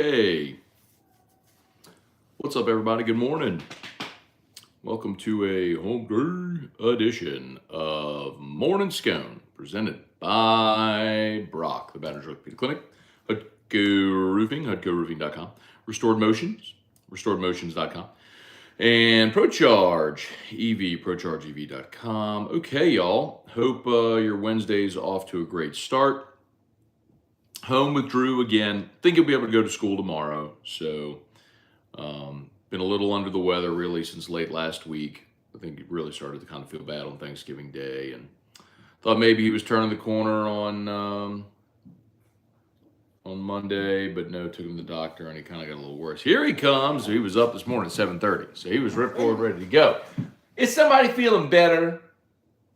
Hey, what's up, everybody? Good morning. Welcome to a home day edition of Morning Scone, presented by Brock, the Battery Orthopedic Clinic, Hutco Roofing, HutcoRoofing.com, Restored Motions, RestoredMotions.com, and ProCharge EV, ProChargeEV.com. Okay, y'all. Hope your Wednesday's off to a great start. Home with Drew again. Think he'll be able to go to school tomorrow. So, been a little under the weather really since late last week. I think he really started to kind of feel bad on Thanksgiving Day, and thought maybe he was turning the corner on Monday, but no, took him to the doctor, and he kind of got a little worse. Here he comes. He was up this morning at 7:30, so he was ripcord ready to go. Is somebody feeling better?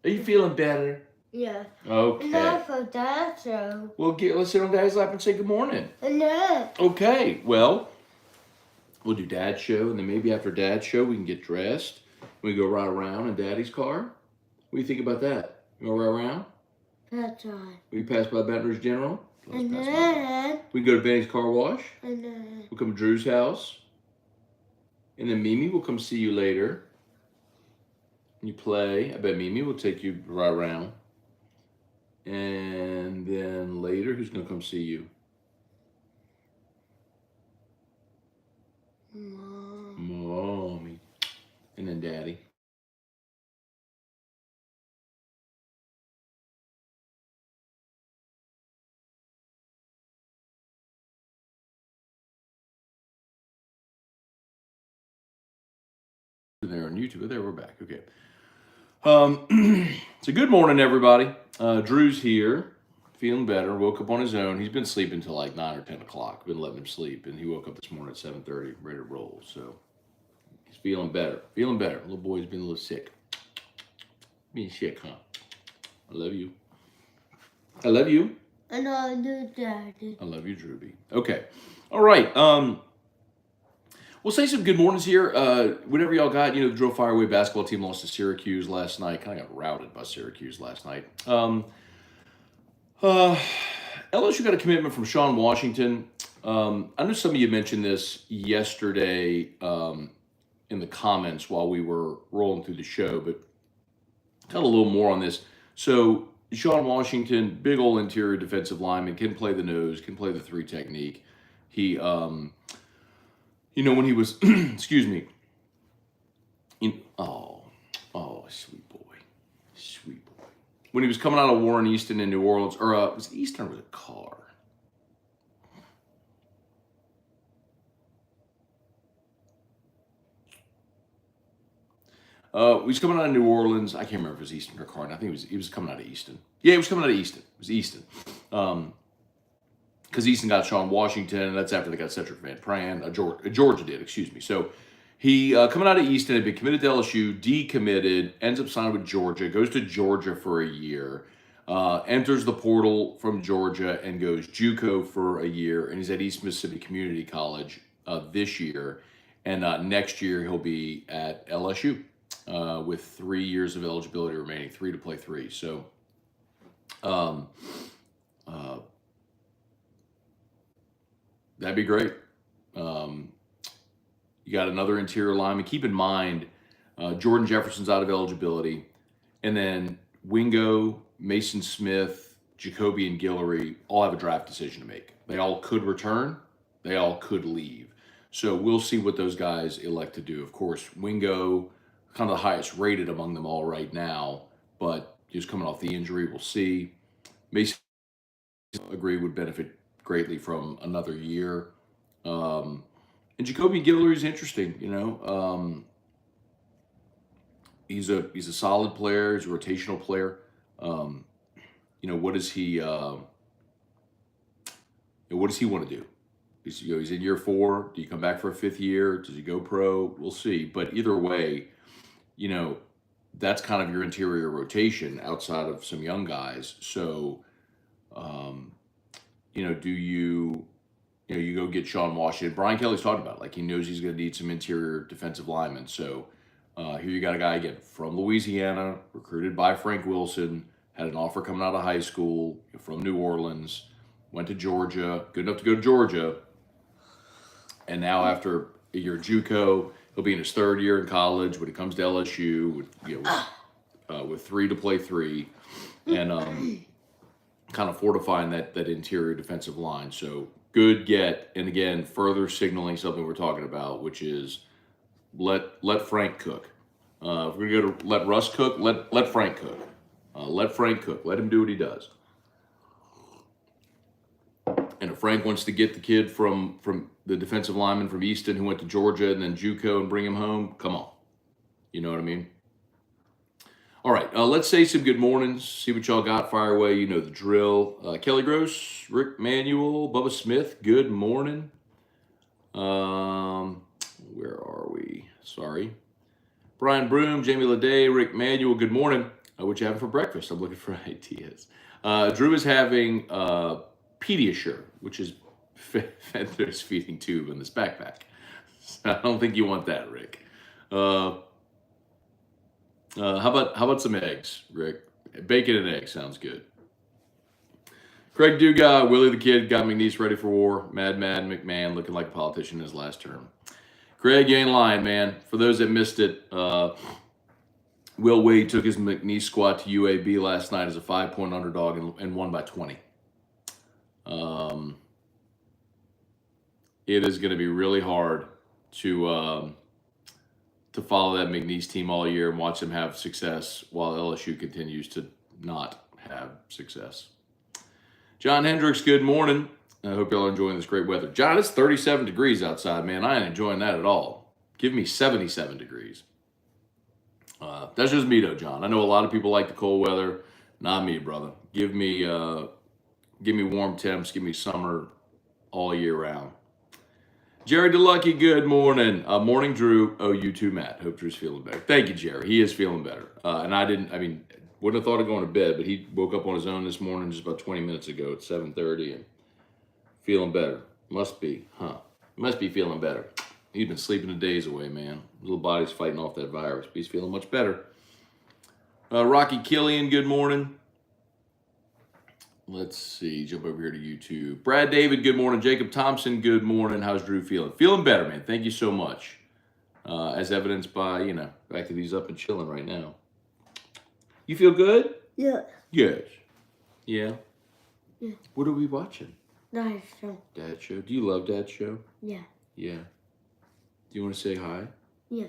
Are you feeling better? Yeah. Okay. Not for that, so. Well, let's sit on Dad's lap and say good morning. No. Okay, well, we'll do Dad's show, and then maybe after Dad's show, we can get dressed. We go ride around in Daddy's car. What do you think about that? You want to ride around? That's right. We pass by Baton Rouge General. And then. We can go to Benny's Car Wash. And then. We'll come to Drew's house. And then Mimi will come see you later. You play. I bet Mimi will take you right around. And then later, who's going to come see you? Mom. Mommy. And then Daddy. There on YouTube. There, we're back. Okay. So good morning, everybody. Drew's here, feeling better. Woke up on his own. He's been sleeping till like 9 or 10 o'clock. Been letting him sleep, and he woke up this morning at 7:30, ready to roll. So he's feeling better. Feeling better. Little boy's been a little sick. Being sick, huh? I love you. I love you. And I do Daddy. I love you, Drewby. Okay. All right. We'll say some good mornings here. Whatever y'all got, the drill Fireway basketball team lost to Syracuse last night. Kind of got routed by Syracuse last night. LSU got a commitment from Sean Washington. I know some of you mentioned this yesterday in the comments while we were rolling through the show, but got a little more on this. So Sean Washington, big old interior defensive lineman, can play the nose, can play the three technique. He when he was, excuse me, sweet boy. When he was coming out of Warren Easton in New Orleans, or was it Easton or was it Carr? He was coming out of New Orleans. I can't remember if it was Easton or Carr. I think he was coming out of Easton. Yeah, he was coming out of Easton. It was Easton. Because Easton got Sean Washington, and that's after they got Cedric Van Pran. Georgia did, excuse me. So he, coming out of Easton, had been committed to LSU, decommitted, ends up signing with Georgia, goes to Georgia for a year, enters the portal from Georgia, and goes JUCO for a year, and he's at East Mississippi Community College this year. And next year, he'll be at LSU with 3 years of eligibility remaining, 3 to play 3. So, that'd be great. You got another interior lineman. Keep in mind, Jordan Jefferson's out of eligibility. And then Wingo, Mason Smith, Jacoby, and Guillory all have a draft decision to make. They all could return. They all could leave. So we'll see what those guys elect to do. Of course, Wingo, kind of the highest rated among them all right now, but just coming off the injury, we'll see. Mason, agree, would benefit greatly from another year. And Jacoby Guillory is interesting, he's a solid player, he's a rotational player. What does he want to do? He's in year 4. Do you come back for a 5th year? Does he go pro? We'll see. But either way, that's kind of your interior rotation outside of some young guys. So do you go get Sean Washington? Brian Kelly's talked about it. Like, he knows he's going to need some interior defensive linemen. So here you got a guy again from Louisiana, recruited by Frank Wilson, had an offer coming out of high school from New Orleans, went to Georgia, good enough to go to Georgia, And now after a year at JUCO, he'll be in his third year in college. When it comes to LSU, with three to play three, and kind of fortifying that interior defensive line. So good get, and again, further signaling something we're talking about, which is let Frank cook. If we're going to let Russ cook, let Frank cook. Let Frank cook. Let him do what he does. And if Frank wants to get the kid from the defensive lineman from Easton who went to Georgia and then JUCO and bring him home, come on. You know what I mean? All right, let's say some good mornings. See what y'all got. Fire away. You know the drill. Kelly Gross, Rick Manuel, Bubba Smith. Good morning. Where are we? Sorry. Brian Broom, Jamie Leday, Rick Manuel. Good morning. What you having for breakfast? I'm looking for ideas. Drew is having Pediasure, which is Fender's feeding tube in this backpack. So I don't think you want that, Rick. How about some eggs, Rick? Bacon and eggs sounds good. Craig Dugas, Willie the Kid got McNeese ready for war. Mad McMahon looking like a politician in his last term. Craig, you ain't lying, man. For those that missed it, Will Wade took his McNeese squad to UAB last night as a 5-point underdog and won by 20. It is going to be really hard to follow that McNeese team all year and watch them have success while LSU continues to not have success. John Hendricks, good morning. I hope y'all are enjoying this great weather. John, it's 37 degrees outside, man. I ain't enjoying that at all. Give me 77 degrees. That's just me, though, John. I know a lot of people like the cold weather. Not me, brother. Give me warm temps. Give me summer all year round. Jerry DeLucky, good morning. Morning, Drew. Oh, you too, Matt. Hope Drew's feeling better. Thank you, Jerry. He is feeling better. And wouldn't have thought of going to bed, but he woke up on his own this morning just about 20 minutes ago at 7:30 and feeling better. Must be, huh? Must be feeling better. He's been sleeping the days away, man. His little body's fighting off that virus, but he's feeling much better. Rocky Killian, good morning. Let's see, jump over here to YouTube. Brad David, good morning. Jacob Thompson, good morning. How's Drew feeling? Feeling better, man. Thank you so much. As evidenced by, the fact that he's up and chilling right now. You feel good? Yeah. Yes. Yeah? Yeah. What are we watching? Dad show. Dad show. Do you love Dad show? Yeah. Yeah. Do you want to say hi? Yeah.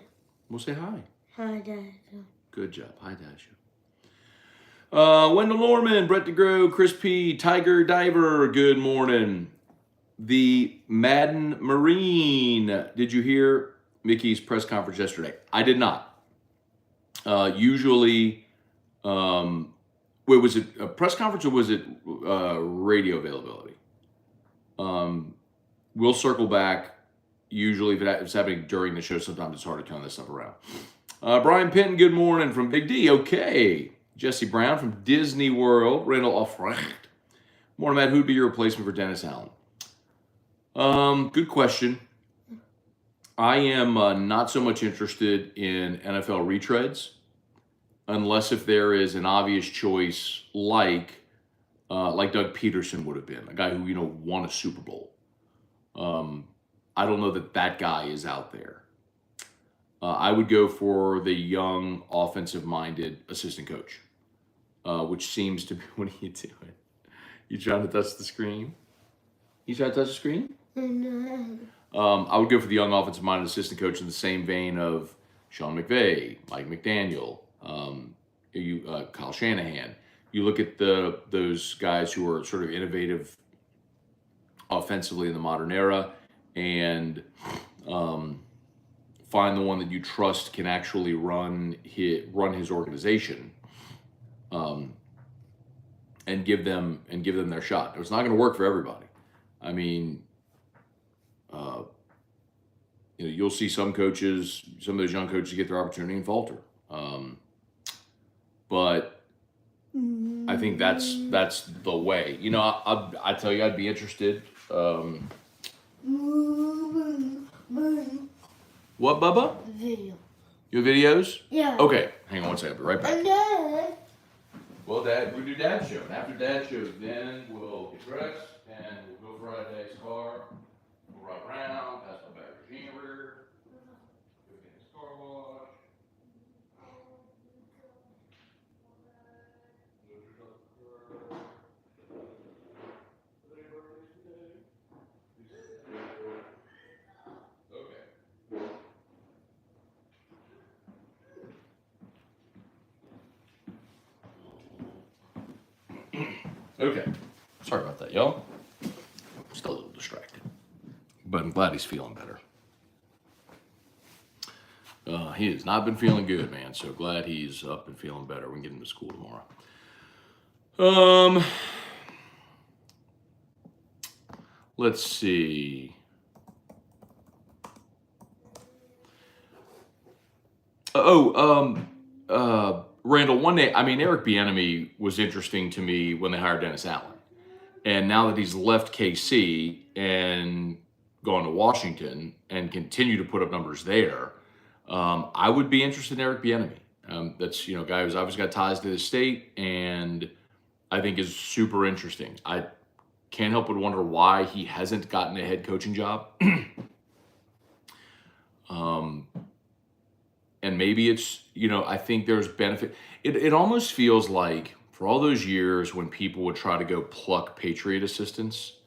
We'll say hi. Hi, Dad show. Good job. Hi, Dad show. Wendell Norman, Brett DeGrow, Chris P, Tiger Diver, good morning. The Madden Marine. Did you hear Mickey's press conference yesterday? I did not. Usually, was it a press conference or was it radio availability? We'll circle back. Usually, if it's happening during the show, sometimes it's hard to turn this stuff around. Brian Pinton, good morning from Big D. Okay. Jesse Brown from Disney World. Randall Offrecht. Morning, Matt. Who'd be your replacement for Dennis Allen? Good question. I am not so much interested in NFL retreads, unless if there is an obvious choice like Doug Peterson would have been, a guy who won a Super Bowl. I don't know that guy is out there. I would go for the young, offensive-minded assistant coach, which seems to be, what are you doing? You trying to touch the screen? You trying to touch the screen? No. I would go for the young, offensive-minded assistant coach in the same vein of Sean McVay, Mike McDaniel, Kyle Shanahan. You look at those guys who are sort of innovative offensively in the modern era, and find the one that you trust can actually run his organization, and give them their shot. It's not going to work for everybody. I mean, you'll see some of those young coaches get their opportunity and falter. But I think that's the way. I tell you, I'd be interested. What, Bubba? Video. Your videos? Yeah. Okay, hang on one second. I'll be right back. And Dad. Well, Dad, we'll do Dad show. And after Dad show, then we'll get dressed and we'll go for Friday's car. We'll ride around, pass by Okay. Sorry about that, y'all. Still a little distracted. But I'm glad he's feeling better. He has not been feeling good, man. So glad he's up and feeling better. We can get him to school tomorrow. Let's see. Randall, one day, I mean, Eric Bieniemy was interesting to me when they hired Dennis Allen. And now that he's left KC and gone to Washington and continue to put up numbers there, I would be interested in Eric Bieniemy. That's, a guy who's obviously got ties to the state and I think is super interesting. I can't help but wonder why he hasn't gotten a head coaching job. And maybe it's, I think there's benefit. It almost feels like for all those years when people would try to go pluck Patriot assistants,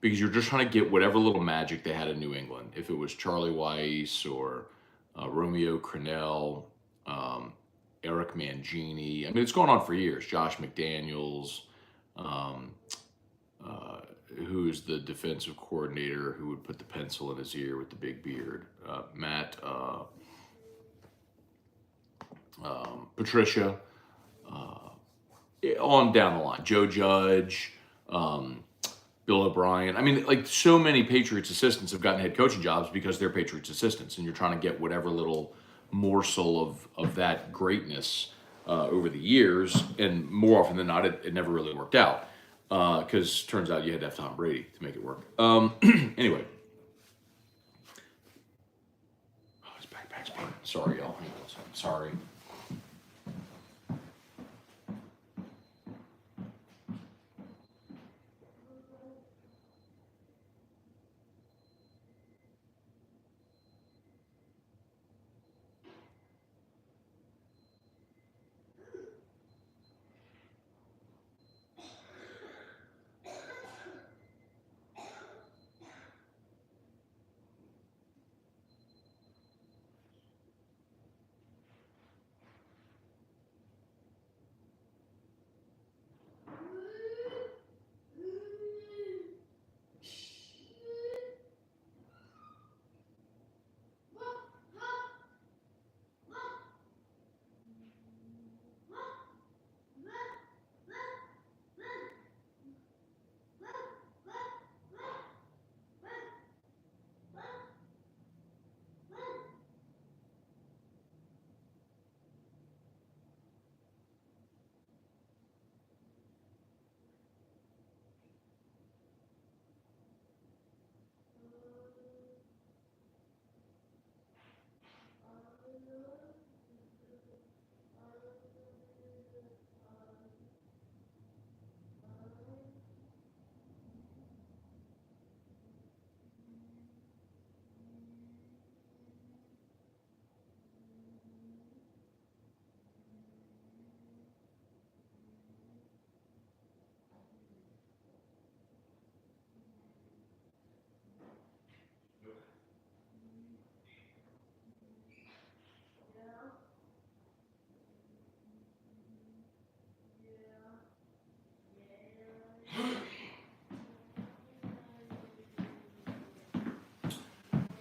because you're just trying to get whatever little magic they had in New England. If it was Charlie Weiss or Romeo Crennel, Eric Mangini. I mean, it's going on for years. Josh McDaniels, who's the defensive coordinator who would put the pencil in his ear with the big beard. Matt Patricia, on down the line. Joe Judge, Bill O'Brien. I mean, like so many Patriots assistants have gotten head coaching jobs because they're Patriots assistants, and you're trying to get whatever little morsel of that greatness over the years, and more often than not, it never really worked out because turns out you had to have Tom Brady to make it work. Anyway. Oh, his backpack's burning. Sorry, y'all. Hang on a second. Sorry.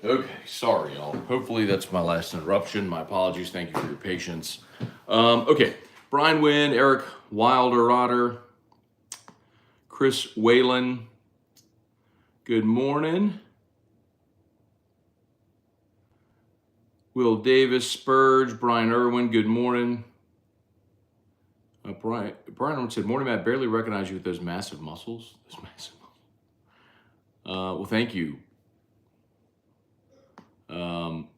Okay, sorry, y'all. Hopefully that's my last interruption. My apologies. Thank you for your patience. Okay, Brian Wynn, Eric Wilder-Otter, Chris Whalen. Good morning. Will Davis, Spurge, Brian Irwin. Good morning. Brian Irwin said, "Morning, Matt. Barely recognize you with those massive muscles." Those massive muscles. Well, thank you.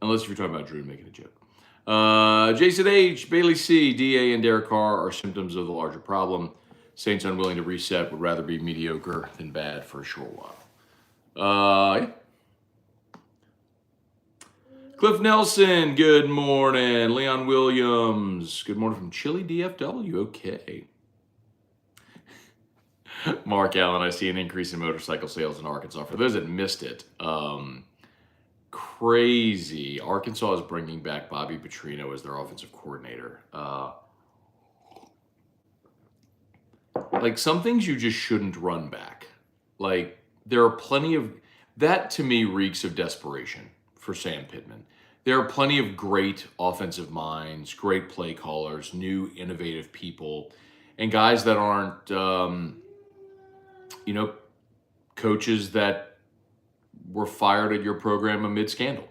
Unless if you're talking about Drew making a joke. Jason H., Bailey C., DA, and Derek Carr are symptoms of the larger problem. Saints unwilling to reset would rather be mediocre than bad for a short while. Yeah. Cliff Nelson, good morning. Leon Williams, good morning from Chile, DFW. Okay. Mark Allen, I see an increase in motorcycle sales in Arkansas. For those that missed it, crazy. Arkansas is bringing back Bobby Petrino as their offensive coordinator. Like some things you just shouldn't run back. Like there are plenty of that to me reeks of desperation for Sam Pittman. There are plenty of great offensive minds, great play callers, new innovative people, and guys that aren't, you know, coaches that were fired at your program amid scandal.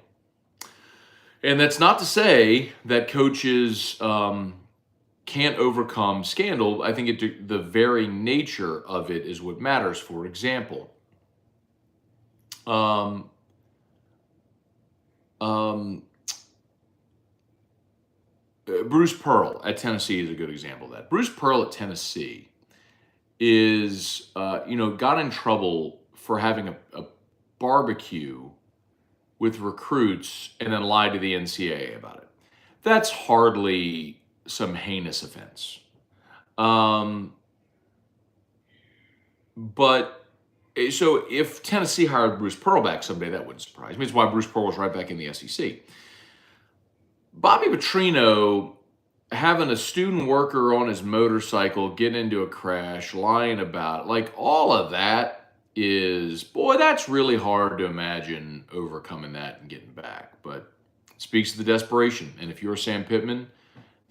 And that's not to say that coaches can't overcome scandal. I think the very nature of it is what matters. For example, um, um, Bruce Pearl at Tennessee is a good example of that. Bruce Pearl at Tennessee is, got in trouble for having a barbecue with recruits and then lied to the NCAA about it. That's hardly some heinous offense. But so if Tennessee hired Bruce Pearl back someday, that wouldn't surprise me. It's why Bruce Pearl was right back in the SEC. Bobby Petrino having a student worker on his motorcycle get into a crash, lying about it, like all of that is, boy, that's really hard to imagine overcoming that and getting back. But it speaks to the desperation. And if you're Sam Pittman,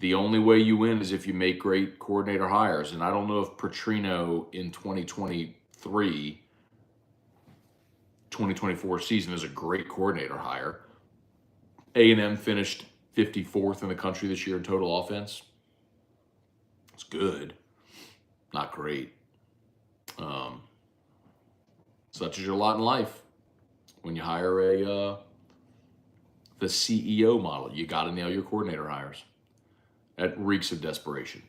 the only way you win is if you make great coordinator hires. And I don't know if Petrino in 2024 season is a great coordinator hire. A&M finished 54th in the country this year in total offense. It's good, not great. Such is your lot in life. When you hire the CEO model, you got to nail your coordinator hires. That reeks of desperation.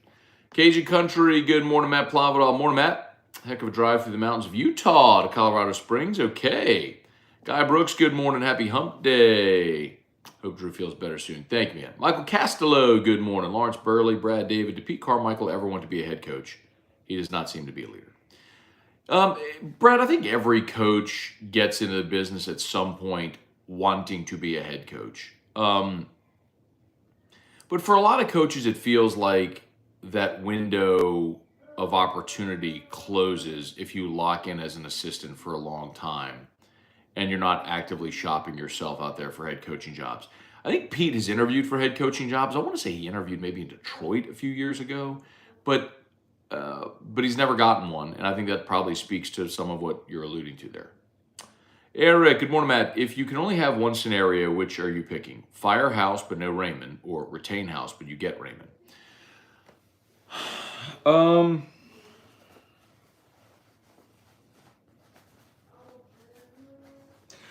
Cajun Country, good morning, Matt Plavidal. Morning, Matt. Heck of a drive through the mountains of Utah to Colorado Springs. Okay. Guy Brooks, good morning. Happy hump day. Hope Drew feels better soon. Thank you, man. Michael Castello, good morning. Lawrence Burley, Brad David. Did Pete Carmichael ever want to be a head coach? He does not seem to be a leader. Brad, I think every coach gets into the business at some point wanting to be a head coach. But for a lot of coaches, it feels like that window of opportunity closes if you lock in as an assistant for a long time and you're not actively shopping yourself out there for head coaching jobs. I think Pete has interviewed for head coaching jobs. I want to say he interviewed maybe in Detroit a few years ago, but he's never gotten one, and I think that probably speaks to some of what you're alluding to there. Eric, good morning, Matt. If you can only have one scenario, which are you picking? Fire House but no Raymond, or retain House but you get Raymond?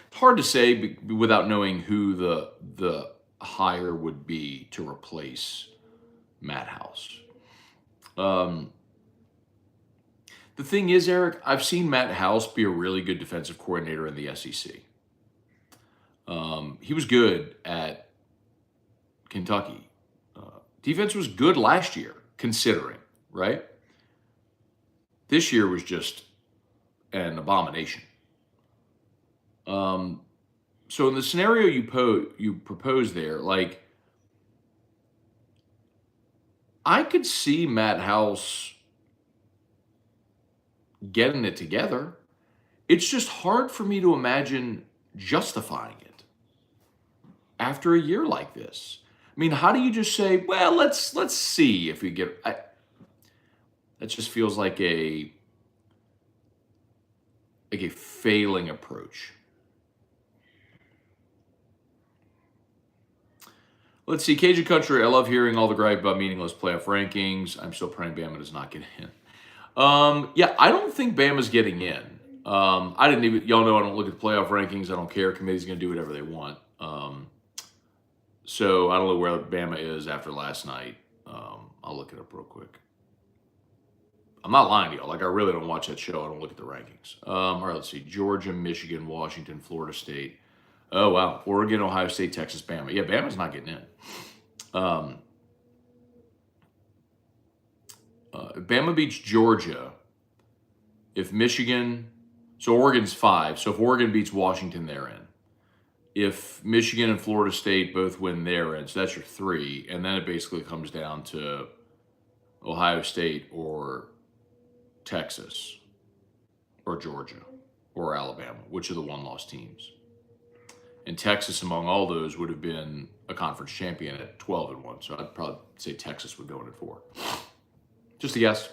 It's hard to say without knowing who the hire would be to replace Matt House. The thing is, Eric, I've seen Matt House be a really good defensive coordinator in the SEC. He was good at Kentucky. Defense was good last year, considering, right? This year was just an abomination. So in the scenario you propose there, like, I could see Matt House getting it together. It's just hard for me to imagine justifying it after a year like this. I mean, how do you just say, well, let's see if we get that just feels like a failing approach. Let's see, Cajun Country, I love hearing all the gripe about meaningless playoff rankings. I'm still praying Bama does not get in. Yeah, I don't think Bama's getting in. Y'all know I don't look at the playoff rankings. I don't care. Committee's going to do whatever they want. So I don't know where Bama is after last night. I'll look it up real quick. I'm not lying to y'all. Like, I really don't watch that show. I don't look at the rankings. All right, let's see. Georgia, Michigan, Washington, Florida State. Oh, wow. Oregon, Ohio State, Texas, Bama. Yeah, Bama's not getting in. Bama beats Georgia. If Michigan, so Oregon's 5. So if Oregon beats Washington, they're in. If Michigan and Florida State both win, they're in. So that's your 3. And then it basically comes down to Ohio State or Texas or Georgia or Alabama, which are the one-loss teams. And Texas, among all those, would have been a conference champion at 12-1. So I'd probably say Texas would go in at 4. Just a guess.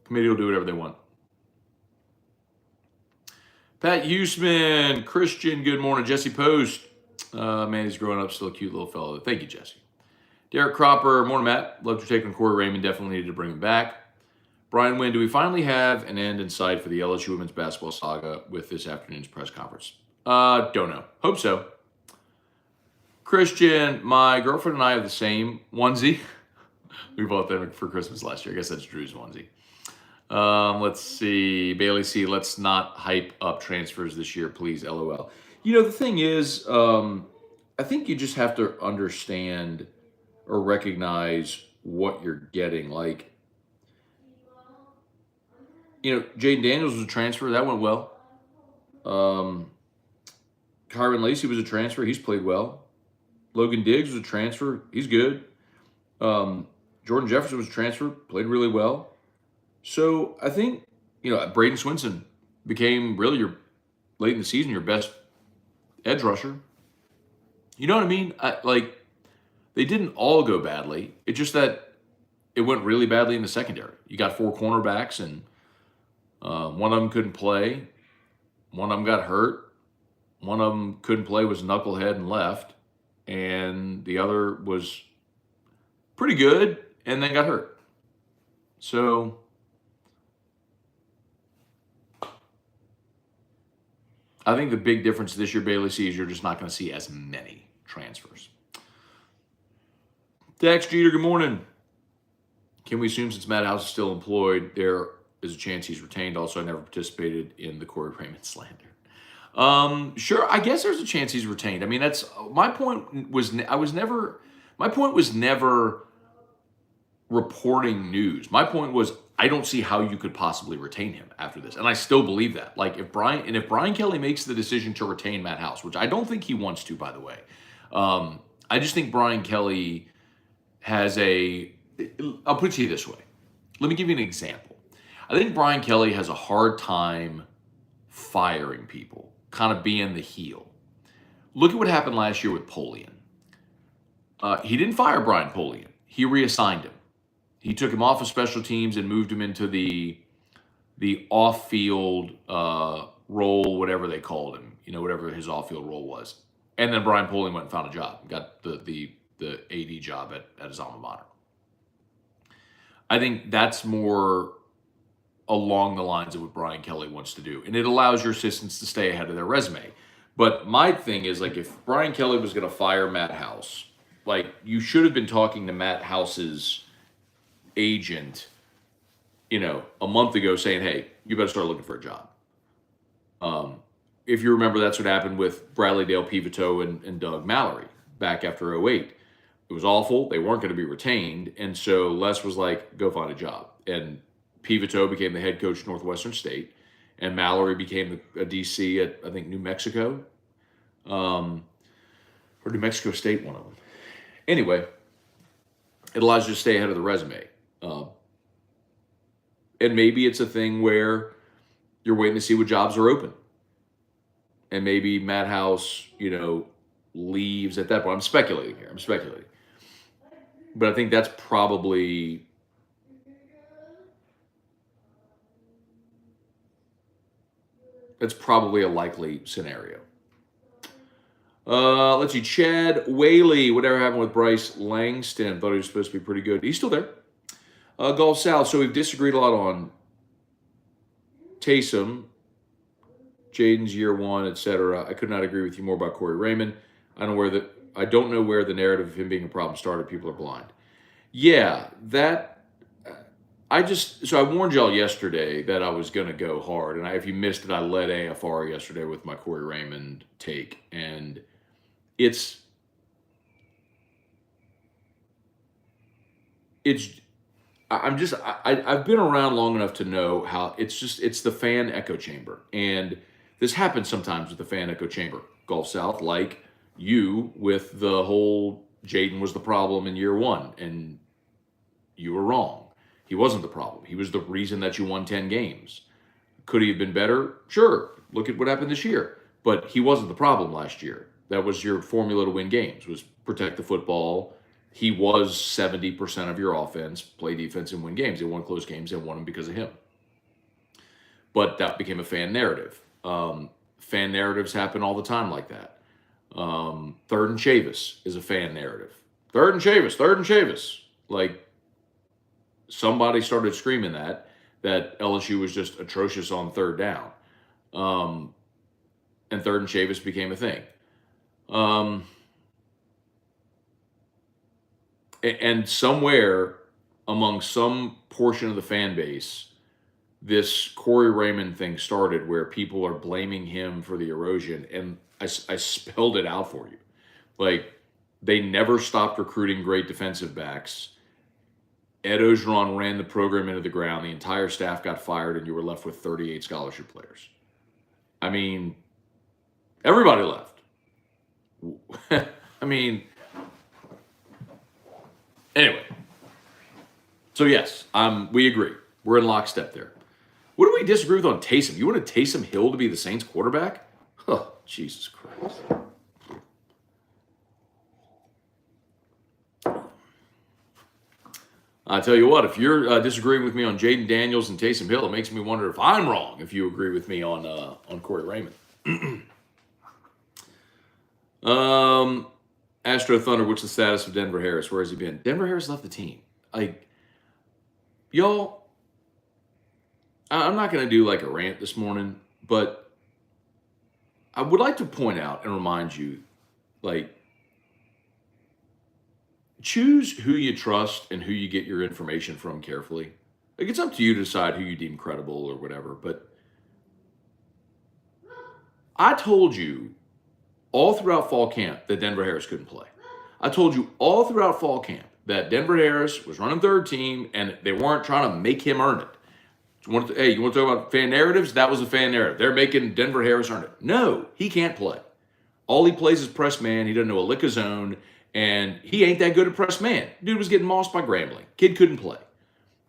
Committee will do whatever they want. Pat Huseman, Christian, good morning. Jesse Post, man, he's growing up, still a cute little fellow. Thank you, Jesse. Derek Cropper, morning, Matt. Loved your take on Corey Raymond. Definitely needed to bring him back. Brian Wynn, do we finally have an end in sight for the LSU women's basketball saga with this afternoon's press conference? Don't know. Hope so. Christian, my girlfriend and I have the same onesie. We bought them for Christmas last year. I guess that's Drew's onesie. Let's see. Bailey C., let's not hype up transfers this year, please, LOL. You know, the thing is, I think you just have to understand or recognize what you're getting. Like, you know, Jaden Daniels was a transfer. That went well. Kyron Lacey was a transfer. He's played well. Logan Diggs was a transfer. He's good. Jordan Jefferson was a transfer. Played really well. So I think, you know, Braden Swinson became really late in the season, your best edge rusher. You know what I mean? They didn't all go badly. It's just that it went really badly in the secondary. You got 4 cornerbacks, and one of them couldn't play. One of them got hurt. One of them couldn't play, was knucklehead and left. And the other was pretty good and then got hurt. So I think the big difference this year, Bailey, is you're just not going to see as many transfers. Dax Jeter, good morning. Can we assume since Matt House is still employed, there is a chance he's retained? Also, I never participated in the Corey Raymond slander. Sure, I guess there's a chance he's retained. I mean, that's my point was my point was never reporting news. My point was I don't see how you could possibly retain him after this. And I still believe that. Like if Brian Kelly makes the decision to retain Matt House, which I don't think he wants to, by the way. I just think Brian Kelly has I'll put it to you this way. Let me give you an example. I think Brian Kelly has a hard time firing people, kind of being the heel. Look at what happened last year with Polian. He didn't fire Brian Polian. He reassigned him. He took him off of special teams and moved him into the off-field role, whatever they called him, you know, whatever his off-field role was. And then Brian Polian went and found a job, got the AD job at his alma mater. I think that's more along the lines of what Brian Kelly wants to do. And it allows your assistants to stay ahead of their resume. But my thing is, like, if Brian Kelly was going to fire Matt House, like, you should have been talking to Matt House's agent, you know, a month ago saying, hey, you better start looking for a job. If you remember, that's what happened with Bradley Dale Pivito and Doug Mallory back after 2008. It was awful. They weren't going to be retained. And so Les was like, go find a job. And Pivito became the head coach at Northwestern State. And Mallory became a DC at, I think, New Mexico. Or New Mexico State, one of them. Anyway, it allows you to stay ahead of the resume. And maybe it's a thing where you're waiting to see what jobs are open. And maybe Matt House, you know, leaves at that point. I'm speculating here. But I think that's probably a likely scenario. Let's see. Chad Whaley. Whatever happened with Bryce Langston? Thought he was supposed to be pretty good. He's still there. Gulf South. So we've disagreed a lot on Taysom, Jaden's year one, etc. I could not agree with you more about Corey Raymond. I don't know where the narrative of him being a problem started. People are blind. Yeah, so I warned y'all yesterday that I was going to go hard. And if you missed it, I led AFR yesterday with my Corey Raymond take. And I've been around long enough to know how it's the fan echo chamber. And this happens sometimes with the fan echo chamber. Gulf South, like you, with the whole Jaden was the problem in year one, and you were wrong. He wasn't the problem. He was the reason that you won 10 games. Could he have been better? Sure. Look at what happened this year. But he wasn't the problem last year. That was your formula to win games, was protect the football. He was 70% of your offense, play defense and win games. They won close games and won them because of him. But that became a fan narrative. Fan narratives happen all the time like that. Third and Chavis is a fan narrative. Third and Chavis. Like, somebody started screaming that LSU was just atrocious on third down. And third and Chavis became a thing. And somewhere among some portion of the fan base, this Corey Raymond thing started where people are blaming him for the erosion. And I spelled it out for you. Like, they never stopped recruiting great defensive backs. Ed Ogeron ran the program into the ground. The entire staff got fired, and you were left with 38 scholarship players. I mean, everybody left. I mean, anyway. So, yes, we agree. We're in lockstep there. What do we disagree with on Taysom? You want Taysom Hill to be the Saints quarterback? Oh, Jesus Christ. I tell you what, if you're disagreeing with me on Jaden Daniels and Taysom Hill, it makes me wonder if I'm wrong if you agree with me on Corey Raymond. Astro Thunder, what's the status of Denver Harris? Where has he been? Denver Harris left the team. Y'all, I'm not going to do like a rant this morning, but I would like to point out and remind you, like, choose who you trust and who you get your information from carefully. Like, it's up to you to decide who you deem credible or whatever, but I told you all throughout fall camp that Denver Harris couldn't play. I told you all throughout fall camp that Denver Harris was running third team and they weren't trying to make him earn it. You want to talk about fan narratives? That was a fan narrative. They're making Denver Harris earn it. No, he can't play. All he plays is press man. He doesn't know a lick of zone, and he ain't that good at press man. Dude was getting mossed by Grambling. Kid couldn't play.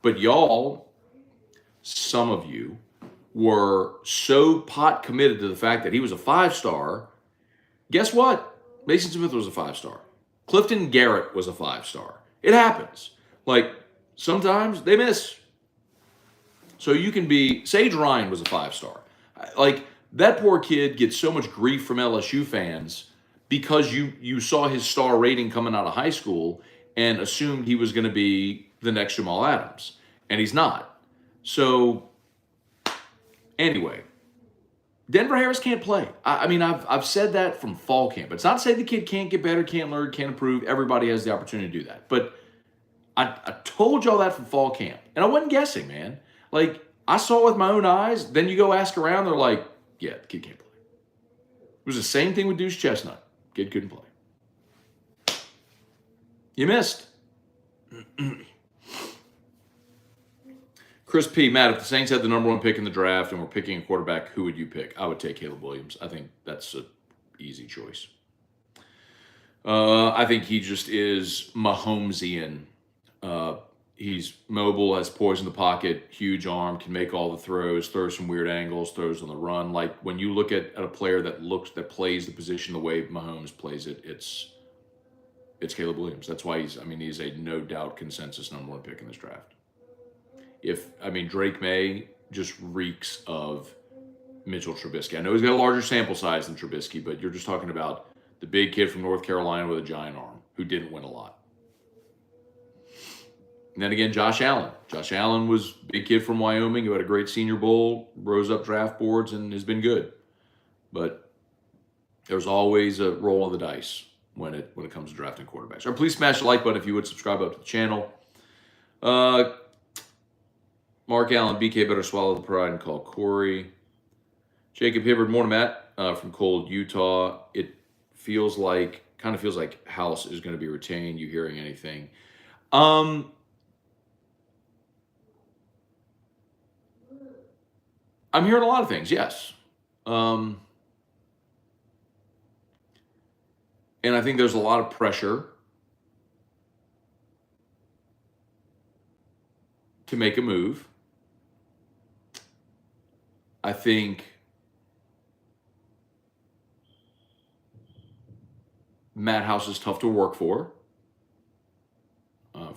But y'all, some of you, were so pot committed to the fact that he was a 5-star. Guess what? Mason Smith was a 5-star. Clifton Garrett was a 5-star. It happens. Like, sometimes they miss. So you can be, Sage Ryan was a 5-star. Like, that poor kid gets so much grief from LSU fans because you saw his star rating coming out of high school and assumed he was going to be the next Jamal Adams. And he's not. So, anyway, Denver Harris can't play. I mean, I've said that from fall camp. It's not to say the kid can't get better, can't learn, can't improve. Everybody has the opportunity to do that. But I told y'all that from fall camp. And I wasn't guessing, man. Like, I saw it with my own eyes. Then you go ask around, they're like, yeah, the kid can't play. It was the same thing with Deuce Chestnut. Kid couldn't play. You missed. Chris P. Matt, if the Saints had the number 1 pick in the draft and were picking a quarterback, who would you pick? I would take Caleb Williams. I think that's an easy choice. I think he just is Mahomesian. He's mobile, has poise in the pocket, huge arm, can make all the throws, throws from weird angles, throws on the run. Like, when you look at a player that plays the position the way Mahomes plays it, it's Caleb Williams. That's why he's a no doubt consensus number 1 pick in this draft. Drake May just reeks of Mitchell Trubisky. I know he's got a larger sample size than Trubisky, but you're just talking about the big kid from North Carolina with a giant arm who didn't win a lot. And then again, Josh Allen. Josh Allen was a big kid from Wyoming who had a great Senior Bowl, rose up draft boards, and has been good. But there's always a roll of the dice when it comes to drafting quarterbacks. Or please smash the like button if you would, subscribe up to the channel. Mark Allen, BK better swallow the pride and call Corey. Jacob Hibbard, morning, Matt, from cold Utah. It kind of feels like House is going to be retained. You hearing anything? I'm hearing a lot of things, yes. And I think there's a lot of pressure to make a move. I think Matt House is tough to work for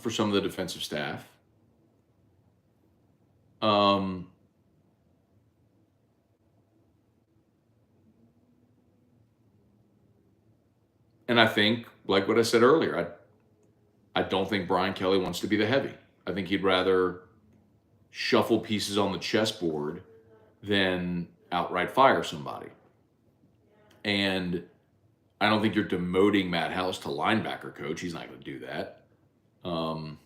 some of the defensive staff. And I think, like what I said earlier, I don't think Brian Kelly wants to be the heavy. I think he'd rather shuffle pieces on the chessboard than outright fire somebody. And I don't think you're demoting Matt House to linebacker coach. He's not going to do that. So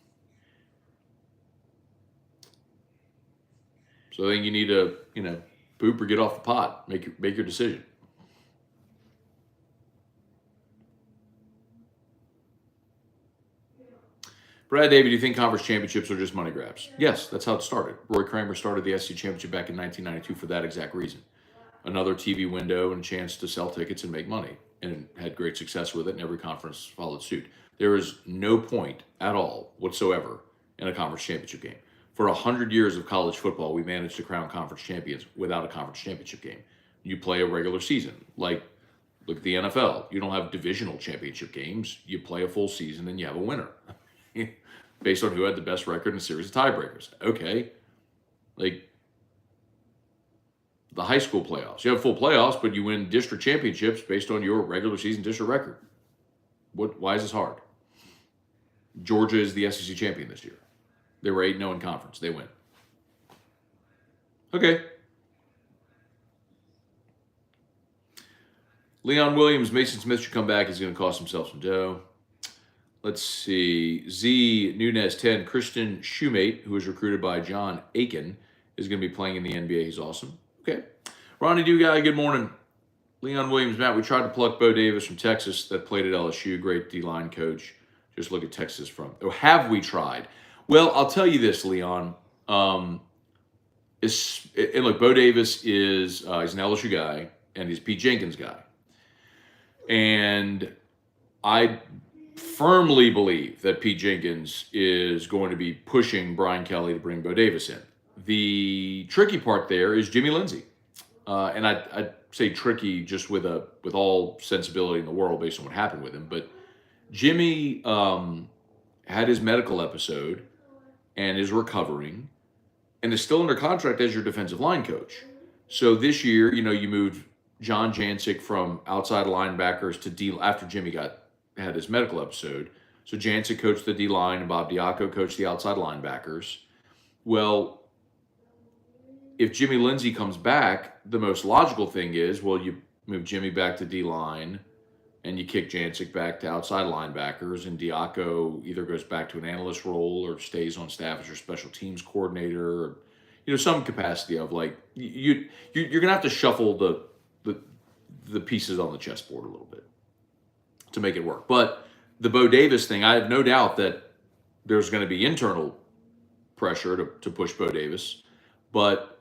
I think you need to, poop or get off the pot. Make your decision. Brad David, do you think conference championships are just money grabs? Yes, that's how it started. Roy Kramer started the SEC championship back in 1992 for that exact reason. Another TV window and a chance to sell tickets and make money, and had great success with it, and every conference followed suit. There is no point at all whatsoever in a conference championship game. For 100 years of college football, we managed to crown conference champions without a conference championship game. You play a regular season. Like, look at the NFL. You don't have divisional championship games. You play a full season and you have a winner based on who had the best record in a series of tiebreakers. Okay. Like the high school playoffs. You have full playoffs, but you win district championships based on your regular season district record. Why is this hard? Georgia is the SEC champion this year. They were 8-0 in conference. They win. Okay. Leon Williams, Mason Smith should come back. He's going to cost himself some dough. Let's see. Z Nunez 10. Christian Shoemate, who was recruited by John Aiken, is going to be playing in the NBA. He's awesome. Okay. Ronnie Guy, good morning. Leon Williams, Matt, we tried to pluck Bo Davis from Texas that played at LSU. Great D-line coach. Just look at Texas from. Oh, have we tried? Well, I'll tell you this, Leon. And look, Bo Davis is he's an LSU guy, and he's a Pete Jenkins guy. And I firmly believe that Pete Jenkins is going to be pushing Brian Kelly to bring Bo Davis in. The tricky part there is Jimmy Lindsey. And I'd say tricky just with all sensibility in the world based on what happened with him. But Jimmy had his medical episode and is recovering and is still under contract as your defensive line coach. So this year, you moved John Jancic from outside linebackers to D after Jimmy had his medical episode. So Jancic coached the D line and Bob Diaco coached the outside linebackers. Well, if Jimmy Lindsey comes back, the most logical thing is, you move Jimmy back to D line and you kick Jancic back to outside linebackers, and Diaco either goes back to an analyst role or stays on staff as your special teams coordinator, or some capacity of like you're gonna have to shuffle the pieces on the chessboard a little bit to make it work. But the Bo Davis thing, I have no doubt that there's going to be internal pressure to push Bo Davis, but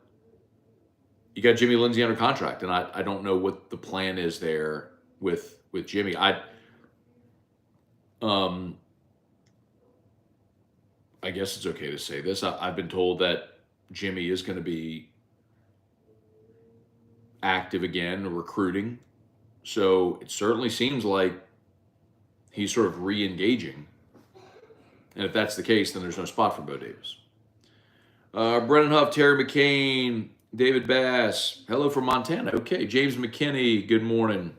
you got Jimmy Lindsey under contract, and I don't know what the plan is there with Jimmy. I guess it's okay to say this. I've been told that Jimmy is going to be active again, recruiting. So it certainly seems like he's sort of re-engaging. And if that's the case, then there's no spot for Bo Davis. Brennan Huff, Terry McCain, David Bass. Hello from Montana. Okay, James McKinney, good morning.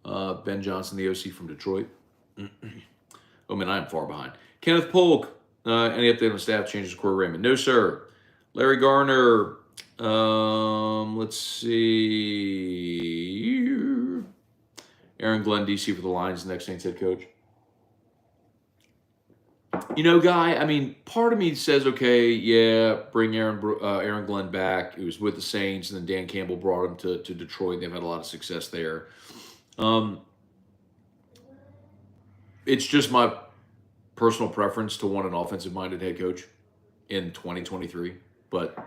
Ben Johnson, the OC from Detroit. Oh, man, I am far behind. Kenneth Polk, any update on staff changes? Corey Raymond? No, sir. Larry Garner, let's see. Aaron Glenn, DC for the Lions, next Saints head coach. Guy, part of me says, okay, yeah, bring Aaron Glenn back. He was with the Saints, and then Dan Campbell brought him to Detroit. They've had a lot of success there. It's just my personal preference to want an offensive-minded head coach in 2023, but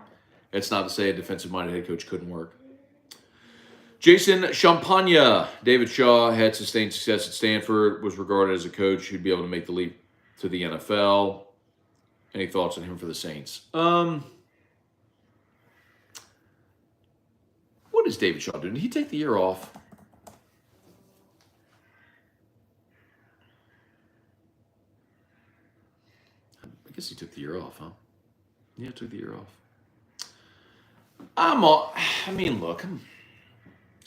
it's not to say a defensive-minded head coach couldn't work. Jason Champagne. David Shaw had sustained success at Stanford, was regarded as a coach who'd be able to make the leap to the NFL. Any thoughts on him for the Saints? What is David Shaw doing? Did he take the year off? I guess he took the year off, huh? Yeah, took the year off. Look,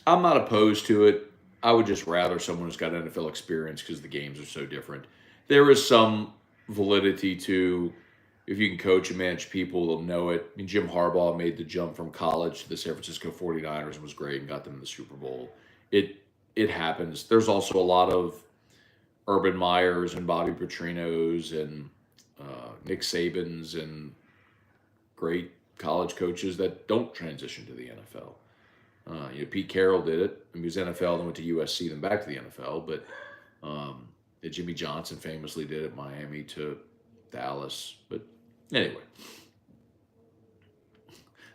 I'm not opposed to it. I would just rather someone who's got NFL experience because the games are so different. There is some validity to if you can coach and manage people, they'll know it. I mean, Jim Harbaugh made the jump from college to the San Francisco 49ers and was great and got them in the Super Bowl. It happens. There's also a lot of Urban Meyers and Bobby Petrinos and Nick Sabans and great college coaches that don't transition to the NFL. Pete Carroll did it. He was NFL, then went to USC, then back to the NFL. But Jimmy Johnson famously did it, Miami to Dallas. But anyway,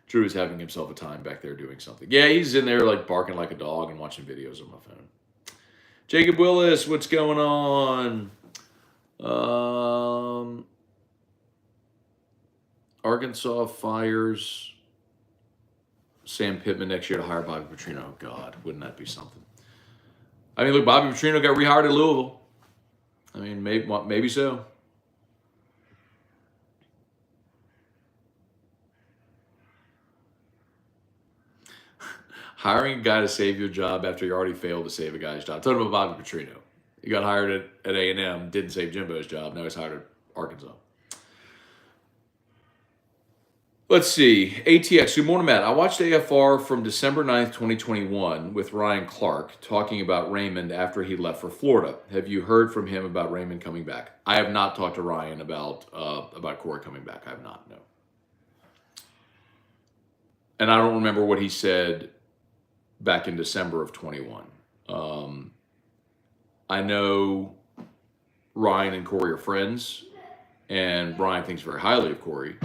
Drew is having himself a time back there doing something. Yeah, he's in there like barking like a dog and watching videos on my phone. Jacob Willis, what's going on? Arkansas fires Sam Pittman next year to hire Bobby Petrino. Oh, God, wouldn't that be something? I mean, look, Bobby Petrino got rehired at Louisville. I mean, maybe so. Hiring a guy to save your job after you already failed to save a guy's job. Talking about Bobby Petrino. He got hired at A&M, didn't save Jimbo's job. Now he's hired at Arkansas. Let's see. ATX. Good morning, Matt. I watched AFR from December 9th, 2021 with Ryan Clark talking about Raymond after he left for Florida. Have you heard from him about Raymond coming back? I have not talked to Ryan about Corey coming back. I have not, no. And I don't remember what he said back in December of 21. I know Ryan and Corey are friends, and Ryan thinks very highly of Corey.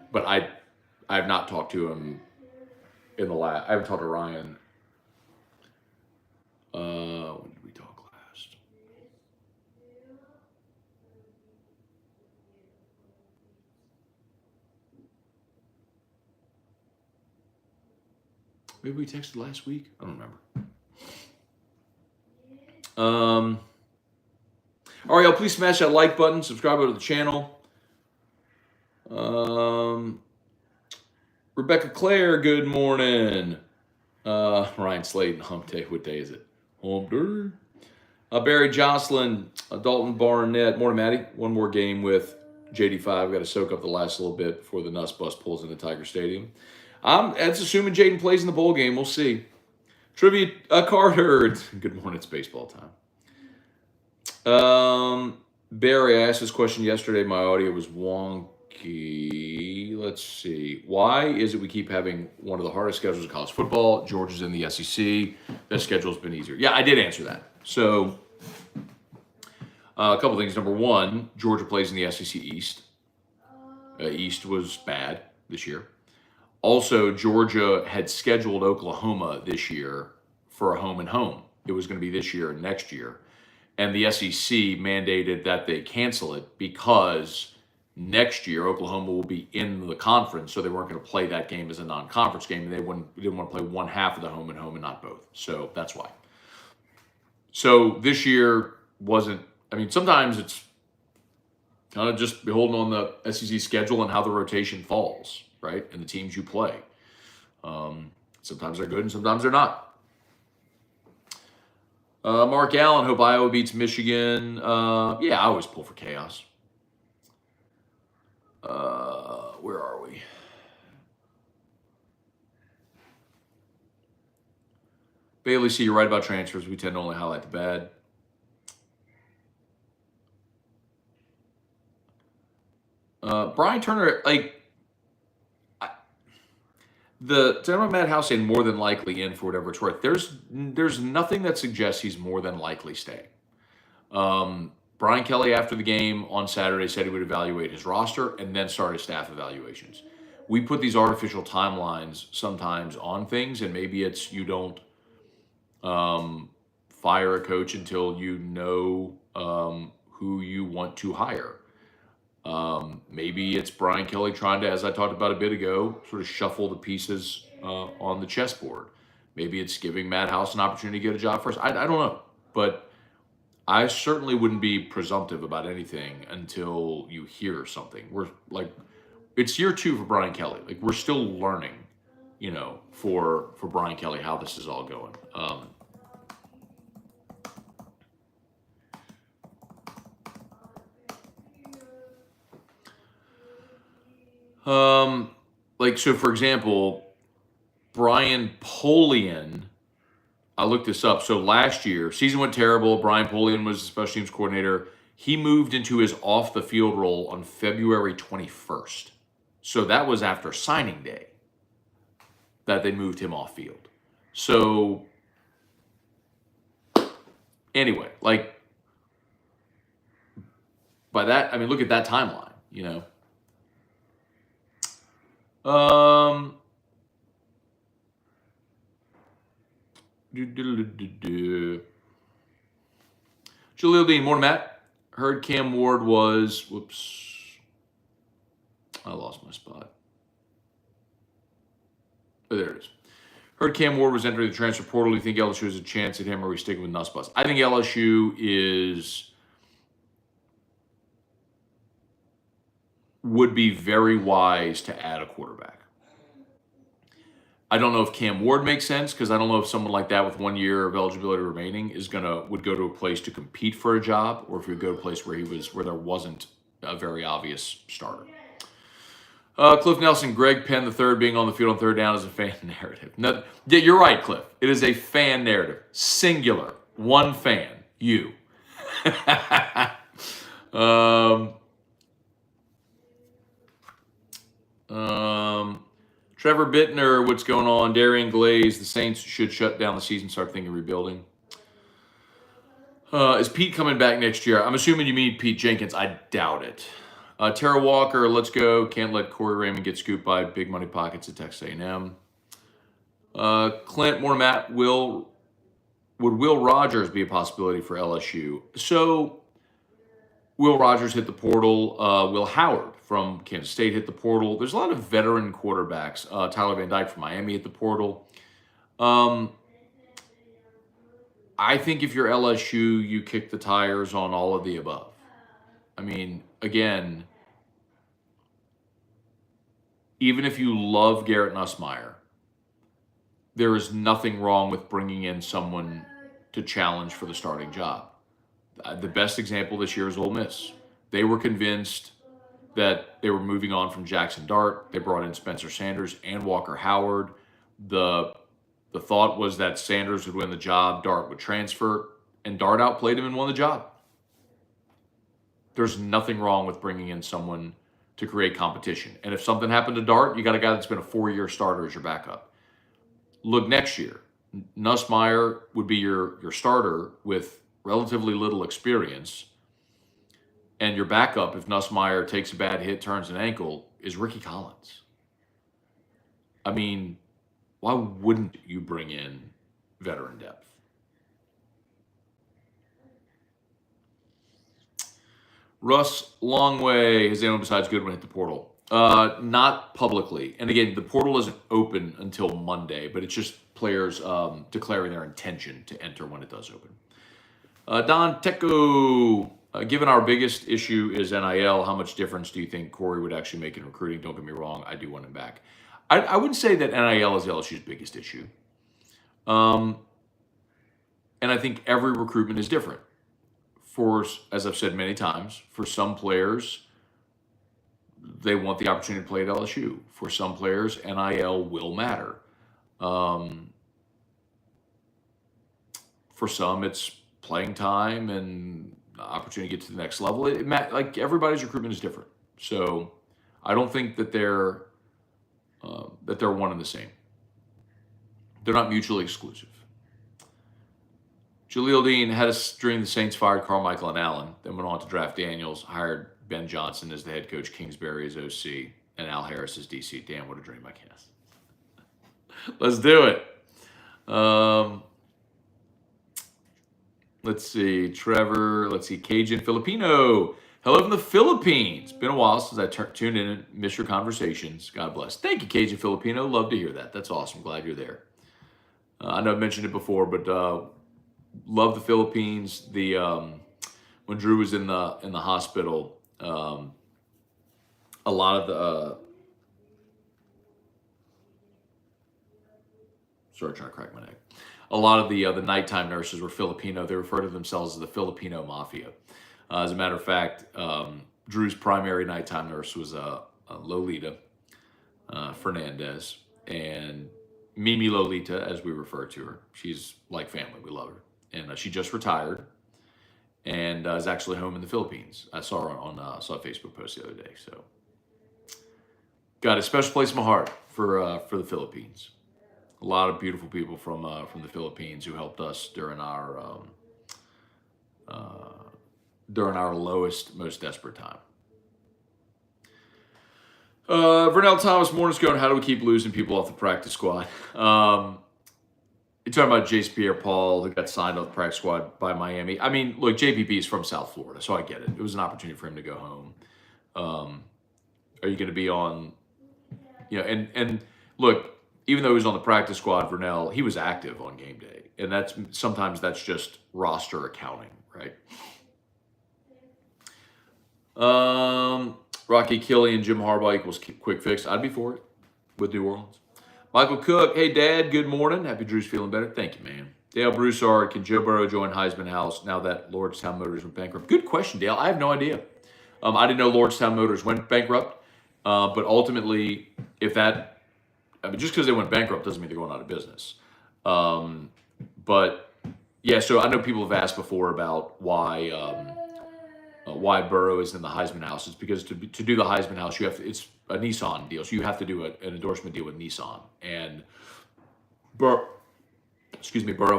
But I have not talked to him I haven't talked to Ryan. When did we talk last? Maybe we texted last week. I don't remember. All right, y'all, please smash that like button, subscribe to the channel. Rebecca Claire, good morning. Ryan Slayton, hump day. What day is it? Hump day. Barry Jocelyn, Dalton Barnett. Morning, Maddie. One more game with JD5. Got to soak up the last little bit before the Nuss Bus pulls into Tiger Stadium. That's assuming Jaden plays in the bowl game. We'll see. Trivia Carter. Good morning. It's baseball time. Barry, I asked this question yesterday. My audio was wonky. Let's see. Why is it we keep having one of the hardest schedules in college football? Georgia's in the SEC. That schedule's been easier. Yeah, I did answer that. So, a couple things. Number one, Georgia plays in the SEC East. East was bad this year. Also, Georgia had scheduled Oklahoma this year for a home and home. It was going to be this year and next year. And the SEC mandated that they cancel it because next year Oklahoma will be in the conference, so they weren't going to play that game as a non-conference game, and they didn't want to play one half of the home and not both. So that's why. So this year wasn't. I mean, sometimes it's kind of just beholden on the SEC schedule and how the rotation falls, right, and the teams you play. Sometimes they're good and sometimes they're not. Mark Allen, hope Iowa beats Michigan. Yeah, I always pull for chaos. Where are we? Bailey, see, you're right about transfers. We tend to only highlight the bad. Brian Turner, the gentleman Matt House saying more than likely in for whatever it's worth. There's nothing that suggests he's more than likely staying. Brian Kelly, after the game on Saturday, said he would evaluate his roster and then start his staff evaluations. We put these artificial timelines sometimes on things, and maybe it's you don't fire a coach until you know who you want to hire. Maybe it's Brian Kelly trying to, as I talked about a bit ago, sort of shuffle the pieces on the chessboard. Maybe it's giving Matt House an opportunity to get a job first. I don't know. But I certainly wouldn't be presumptive about anything until you hear something. We're like, it's year 2 for Brian Kelly. Like, we're still learning, for Brian Kelly, how this is all going. So for example, Brian Polian, I looked this up. So last year, season went terrible. Brian Polian was the special teams coordinator. He moved into his off the field role on February 21st. So that was after signing day that they moved him off field. So anyway, like, by that, I mean, look at that timeline, Jaleel Dean, morning, Matt. Heard Cam Ward was, I lost my spot. Oh, there it is. Heard Cam Ward was entering the transfer portal. Do you think LSU has a chance at him, or are we sticking with Nussbus? I think LSU would be very wise to add a quarterback. I don't know if Cam Ward makes sense, because I don't know if someone like that with 1 year of eligibility remaining would go to a place to compete for a job, or if he would go to a place where there wasn't a very obvious starter. Cliff Nelson, Greg Penn III being on the field on third down is a fan narrative. No, yeah, you're right, Cliff. It is a fan narrative. Singular. One fan. You. Trevor Bittner, what's going on? Darian Glaze, the Saints should shut down the season, start thinking rebuilding. Is Pete coming back next year? I'm assuming you mean Pete Jenkins. I doubt it. Tara Walker, let's go. Can't let Corey Raymond get scooped by big money pockets at Texas A&M. Clint, more Matt, would Will Rogers be a possibility for LSU? So Will Rogers hit the portal. Will Howard from Kansas State hit the portal. There's a lot of veteran quarterbacks. Tyler Van Dyke from Miami hit the portal. I think if you're LSU, you kick the tires on all of the above. I mean, again, even if you love Garrett Nussmeier, there is nothing wrong with bringing in someone to challenge for the starting job. The best example this year is Ole Miss. They were convinced that they were moving on from Jackson Dart. They brought in Spencer Sanders and Walker Howard. The thought was that Sanders would win the job, Dart would transfer, and Dart outplayed him and won the job. There's nothing wrong with bringing in someone to create competition. And if something happened to Dart, you got a guy that's been a 4-year starter as your backup. Look next year. Nussmeier would be your starter with relatively little experience. And your backup, if Nussmeier takes a bad hit, turns an ankle, is Ricky Collins. I mean, why wouldn't you bring in veteran depth? Russ Longway, has anyone besides Goodwin hit the portal? Not publicly. And again, the portal isn't open until Monday, but it's just players declaring their intention to enter when it does open. Don Tecco, given our biggest issue is NIL, how much difference do you think Corey would actually make in recruiting? Don't get me wrong, I do want him back. I wouldn't say that NIL is LSU's biggest issue. And I think every recruitment is different. As I've said many times, for some players, they want the opportunity to play at LSU. For some players, NIL will matter. For some, it's playing time and opportunity to get to the next level. Like everybody's recruitment is different. So I don't think that they're one and the same. They're not mutually exclusive. Jaleel Dean had us during the Saints fired Carmichael and Allen, then went on to draft Daniels, hired Ben Johnson as the head coach, Kingsbury as OC, and Al Harris as DC. Damn, what a dream, I guess. Let's do it. Let's see, Trevor. Let's see, Cajun Filipino. Hello from the Philippines. Been a while since I tuned in and missed your conversations. God bless. Thank you, Cajun Filipino. Love to hear that. That's awesome. Glad you're there. I know I mentioned it before, but love the Philippines. When Drew was in the hospital, a lot of the sorry, trying to crack my neck. A lot of the nighttime nurses were Filipino. They refer to themselves as the Filipino Mafia. As a matter of fact, Drew's primary nighttime nurse was Lolita Fernandez, and Mimi Lolita, as we refer to her. She's like family. We love her. And she just retired and is actually home in the Philippines. I saw her saw a Facebook post the other day. So got a special place in my heart for the Philippines. A lot of beautiful people from the Philippines who helped us during our lowest, most desperate time. Vernell Thomas, morning Scone. How do we keep losing people off the practice squad? You're talking about Jace Pierre-Paul, who got signed off the practice squad by Miami. I mean, look, JPP is from South Florida, so I get it. It was an opportunity for him to go home. Are you going to be on? And look, even though he was on the practice squad, Vernell, he was active on game day, and sometimes that's just roster accounting, right? Rocky Killian, Jim Harbaugh equals quick fix. I'd be for it with New Orleans. Michael Cook, hey Dad, good morning. Happy Drew's feeling better. Thank you, man. Dale Broussard, can Joe Burrow join Heisman House now that Lordstown Motors went bankrupt? Good question, Dale. I have no idea. I didn't know Lordstown Motors went bankrupt, but ultimately, just because they went bankrupt doesn't mean they're going out of business. But yeah, so I know people have asked before about why Burrow is in the Heisman House. It's because to do the Heisman House, it's a Nissan deal, so you have to do an endorsement deal with Nissan. And Burrow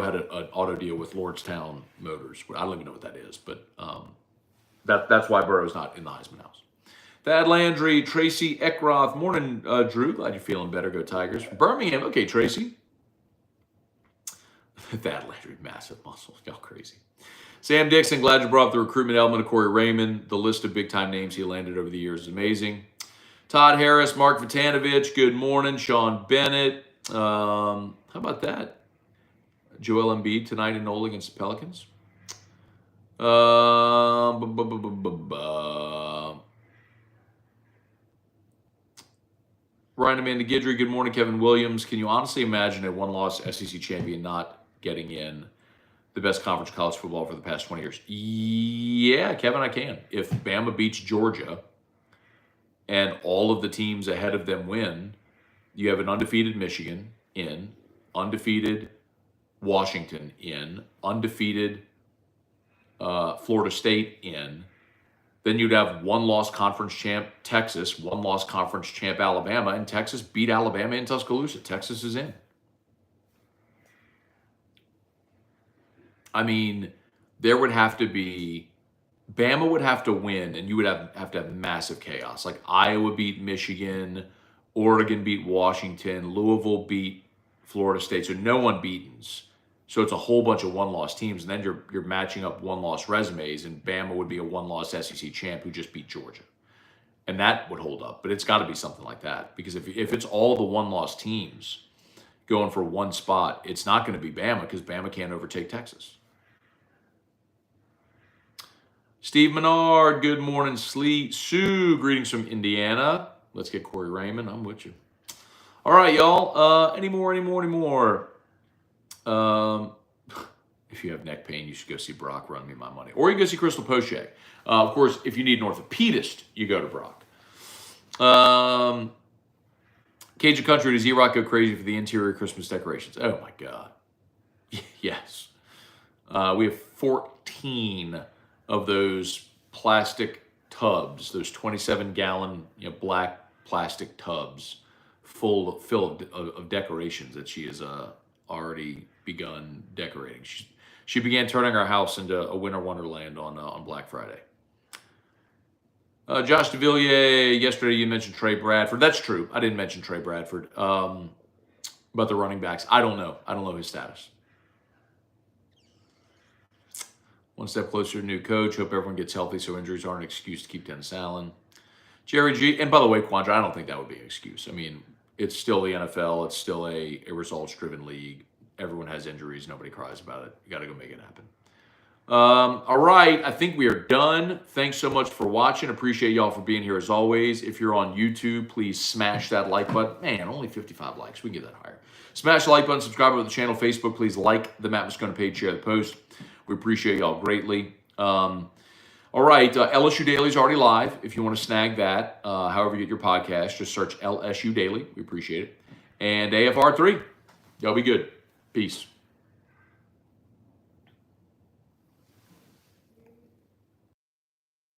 had an auto deal with Lordstown Motors. I don't even know what that is, but that's why Burrow's not in the Heisman House. Thad Landry, Tracy Eckroth, morning, Drew. Glad you're feeling better. Go Tigers. Birmingham, okay, Tracy. Thad Landry, massive muscles, y'all crazy. Sam Dixon, glad you brought up the recruitment element of Corey Raymond. The list of big-time names he landed over the years is amazing. Todd Harris, Mark Vitanovich, good morning. Sean Bennett. How about that? Joel Embiid tonight in Nola against the Pelicans. Ryan Amanda Guidry, good morning. Kevin Williams, can you honestly imagine a one-loss SEC champion not getting in the best conference of college football for the past 20 years? Yeah, Kevin, I can. If Bama beats Georgia and all of the teams ahead of them win, you have an undefeated Michigan in, undefeated Washington in, undefeated Florida State in. Then you'd have one-loss conference champ Texas, one-loss conference champ Alabama, and Texas beat Alabama in Tuscaloosa. Texas is in. I mean, there would have to be, Bama would have to win, and you would have to have massive chaos. Like Iowa beat Michigan, Oregon beat Washington, Louisville beat Florida State, so no one beatens. So it's a whole bunch of one-loss teams, and then you're matching up one-loss resumes, and Bama would be a one-loss SEC champ who just beat Georgia. And that would hold up, but it's got to be something like that. Because if it's all the one-loss teams going for one spot, it's not going to be Bama because Bama can't overtake Texas. Steve Menard, good morning. Sue, greetings from Indiana. Let's get Corey Raymond. I'm with you. All right, y'all. Any more? If you have neck pain, you should go see Brock run me my money. Or you go see Crystal Poche. Of course, if you need an orthopedist, you go to Brock. Cajun Country, does E-Rock go crazy for the interior Christmas decorations? Oh, my God. Yes. We have 14 of those plastic tubs, those 27-gallon black plastic tubs full of decorations that she has already begun decorating. She began turning our house into a winter wonderland on Black Friday. Josh DeVilliers, yesterday you mentioned Trey Bradford. That's true. I didn't mention Trey Bradford. But the running backs, I don't know. I don't know his status. One step closer to new coach. Hope everyone gets healthy so injuries aren't an excuse to keep Dennis Allen. Jerry G. And by the way, Quandra, I don't think that would be an excuse. I mean, it's still the NFL. It's still a results-driven league. Everyone has injuries. Nobody cries about it. You got to go make it happen. All right. I think we are done. Thanks so much for watching. Appreciate y'all for being here as always. If you're on YouTube, please smash that like button. Man, only 55 likes. We can get that higher. Smash the like button. Subscribe to the channel. Facebook, please like the Matt Moscona page. Share the post. We appreciate y'all greatly. All right. LSU Daily is already live. If you want to snag that, however you get your podcast, just search LSU Daily. We appreciate it. And AFR3. Y'all be good. Peace.